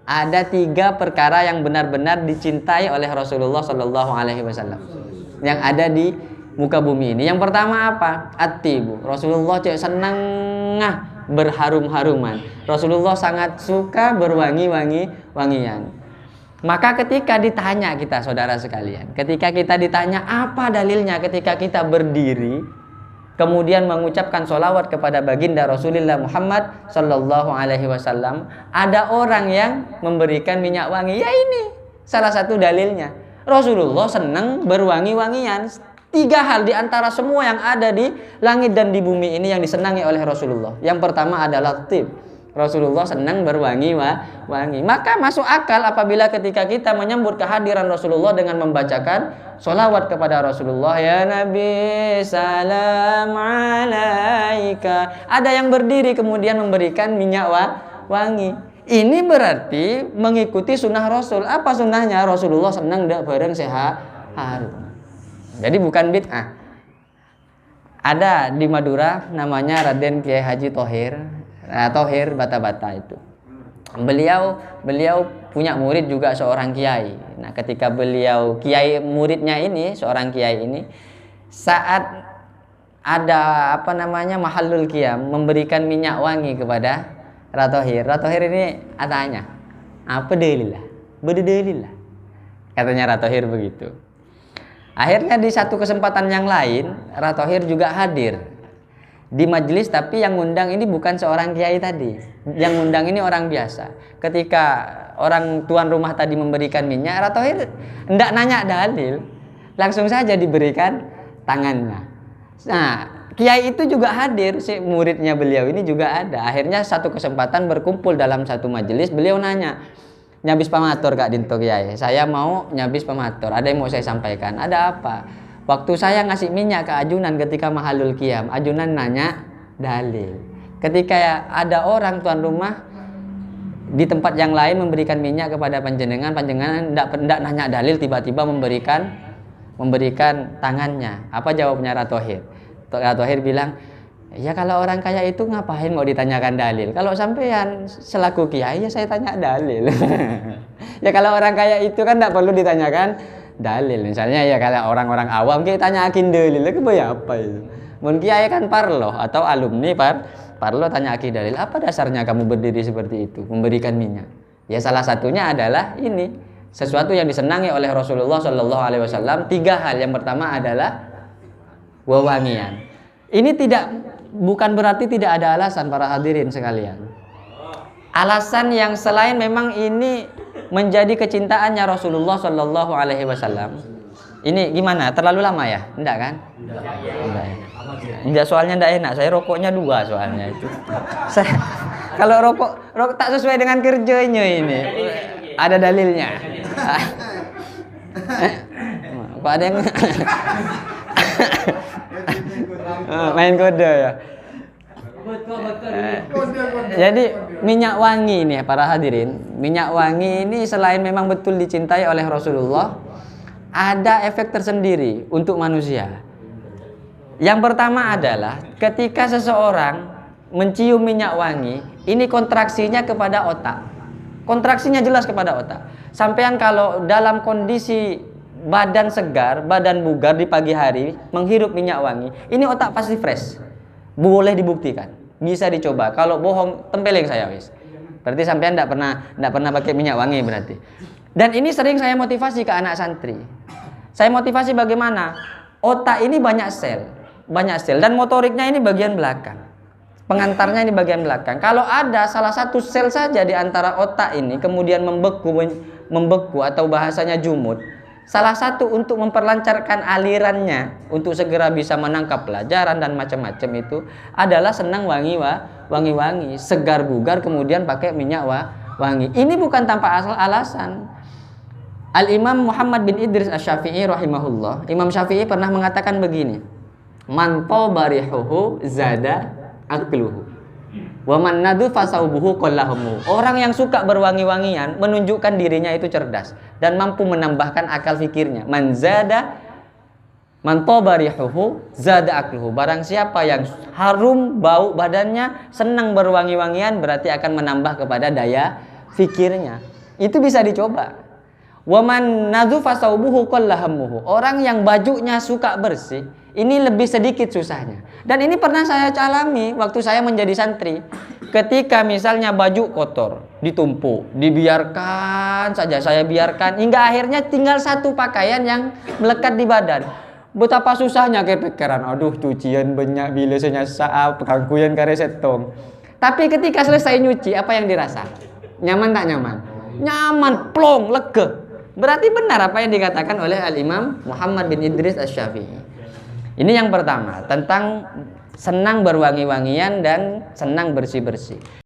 ada 3 perkara yang benar-benar dicintai oleh Rasulullah Shallallahu Alaihi Wasallam yang ada di muka bumi ini. Yang pertama apa? At-tibu. Rasulullah senang berharum-haruman. Rasulullah sangat suka berwangi-wangian. Maka ketika ditanya kita, saudara sekalian, ketika kita ditanya apa dalilnya ketika kita berdiri kemudian mengucapkan sholawat kepada baginda Rasulullah Muhammad Sallallahu Alaihi Wasallam, ada orang yang memberikan minyak wangi. Ya ini salah satu dalilnya. Rasulullah senang berwangi-wangian. 3 hal di antara semua yang ada di langit dan di bumi ini yang disenangi oleh Rasulullah. Yang pertama adalah tib. Rasulullah senang berwangi-wangi. Maka masuk akal apabila ketika kita menyambut kehadiran Rasulullah dengan membacakan sholawat kepada Rasulullah. Ya Nabi salam alaika. Ada yang berdiri kemudian memberikan minyak wangi. Ini berarti mengikuti sunnah Rasul. Apa sunnahnya? Rasulullah senang bareng sehat. Jadi bukan bid'ah. Ada di Madura namanya Raden Kiai Haji Thohir Bata-Bata itu. Beliau punya murid juga seorang kiai. Nah, ketika beliau kiai muridnya ini, seorang kiai ini saat ada mahallul qiyam memberikan minyak wangi kepada Ratohir ini tanya, apa dalilnya? Berdalillah. Katanya Ratohir begitu. Akhirnya di satu kesempatan yang lain, Ratohir juga hadir di majelis, tapi yang ngundang ini bukan seorang kiai tadi. Yang ngundang ini orang biasa. Ketika orang tuan rumah tadi memberikan minyak, Ratohir hendak nanya dalil, langsung saja diberikan tangannya. Nah, kiai itu juga hadir, si muridnya beliau ini juga ada. Akhirnya satu kesempatan berkumpul dalam satu majelis, beliau nanya, nyabis pamatur Kak Dinto Kiai, saya mau nyabis pamatur, ada yang mau saya sampaikan. Ada apa? Waktu saya ngasih minyak ke ajunan ketika mahallul qiyam, ajunan nanya dalil. Ketika ada orang tuan rumah di tempat yang lain memberikan minyak kepada panjenengan ndak nanya dalil, tiba-tiba memberikan tangannya. Apa jawabnya Ratohir? Ratohir bilang, ya kalau orang kaya itu ngapain mau ditanyakan dalil? Kalau sampean selaku kiai ya saya tanya dalil. Ya kalau orang kaya itu kan ndak perlu ditanyakan dalil. Misalnya ya kalau orang-orang awam kita tanyakin dalil, kebaya apa itu? Mun kiai kan parlo atau alumni parlo tanyakin dalil. Apa dasarnya kamu berdiri seperti itu, memberikan minyak? Ya salah satunya adalah ini, sesuatu yang disenangi oleh Rasulullah Shallallahu Alaihi Wasallam. 3 hal. Yang pertama adalah wewangian. Ini bukan berarti tidak ada alasan para hadirin sekalian. Alasan yang selain memang ini menjadi kecintaannya Rasulullah Shallallahu Alaihi Wasallam. Ini gimana? Terlalu lama ya? Enggak kan? Enggak, soalnya enggak enak. Saya rokoknya 2 soalnya itu. Kalau rokok tak sesuai dengan kerjanya ini. Ada dalilnya. Kok ada yang main kode ya? Jadi minyak wangi ini para hadirin, minyak wangi ini selain memang betul dicintai oleh Rasulullah, ada efek tersendiri untuk manusia. Yang pertama adalah ketika seseorang mencium minyak wangi, ini kontraksinya kepada otak. Kontraksinya jelas kepada otak. Sampean kalau dalam kondisi badan segar, badan bugar di pagi hari menghirup minyak wangi, ini otak pasti fresh. Boleh dibuktikan, bisa dicoba. Kalau bohong tempeleng saya wis. Berarti sampean enggak pernah pakai minyak wangi berarti. Dan ini sering saya motivasi ke anak santri. Saya motivasi bagaimana? Otak ini banyak sel dan motoriknya ini bagian belakang. Pengantarnya ini bagian belakang. Kalau ada salah satu sel saja di antara otak ini kemudian membeku atau bahasanya jumut, salah satu untuk memperlancarkan alirannya untuk segera bisa menangkap pelajaran dan macam-macam itu adalah senang wangi-wangi, segar bugar kemudian pakai minyak wangi. Ini bukan tanpa alasan. Al-Imam Muhammad bin Idris Asy-Syafi'i rahimahullah, Imam Syafi'i pernah mengatakan begini, man tabarihuhu zada akluhu wa man nadhufa saubuhu qallahumu. Orang yang suka berwangi-wangian menunjukkan dirinya itu cerdas dan mampu menambahkan akal fikirnya. Man tabarihuhu zada akluhu. Barang siapa yang harum bau badannya, senang berwangi-wangian, berarti akan menambah kepada daya fikirnya. Itu bisa dicoba. Waman nadzufa saubuhu qallahammuhu. Orang yang bajunya suka bersih, ini lebih sedikit susahnya. Dan ini pernah saya alami waktu saya menjadi santri. Ketika misalnya baju kotor, ditumpuk, dibiarkan saja, saya biarkan hingga akhirnya tinggal satu pakaian yang melekat di badan. Betapa susahnya kepikiran, aduh cucian banyak bila saya saat kangkuyan karesetong. Tapi ketika selesai nyuci, apa yang dirasa? Nyaman tak nyaman? Nyaman, plong, lega. Berarti benar apa yang dikatakan oleh Al-Imam Muhammad bin Idris Asy-Syafi'i. Ini yang pertama, tentang senang berwangi-wangian dan senang bersih-bersih.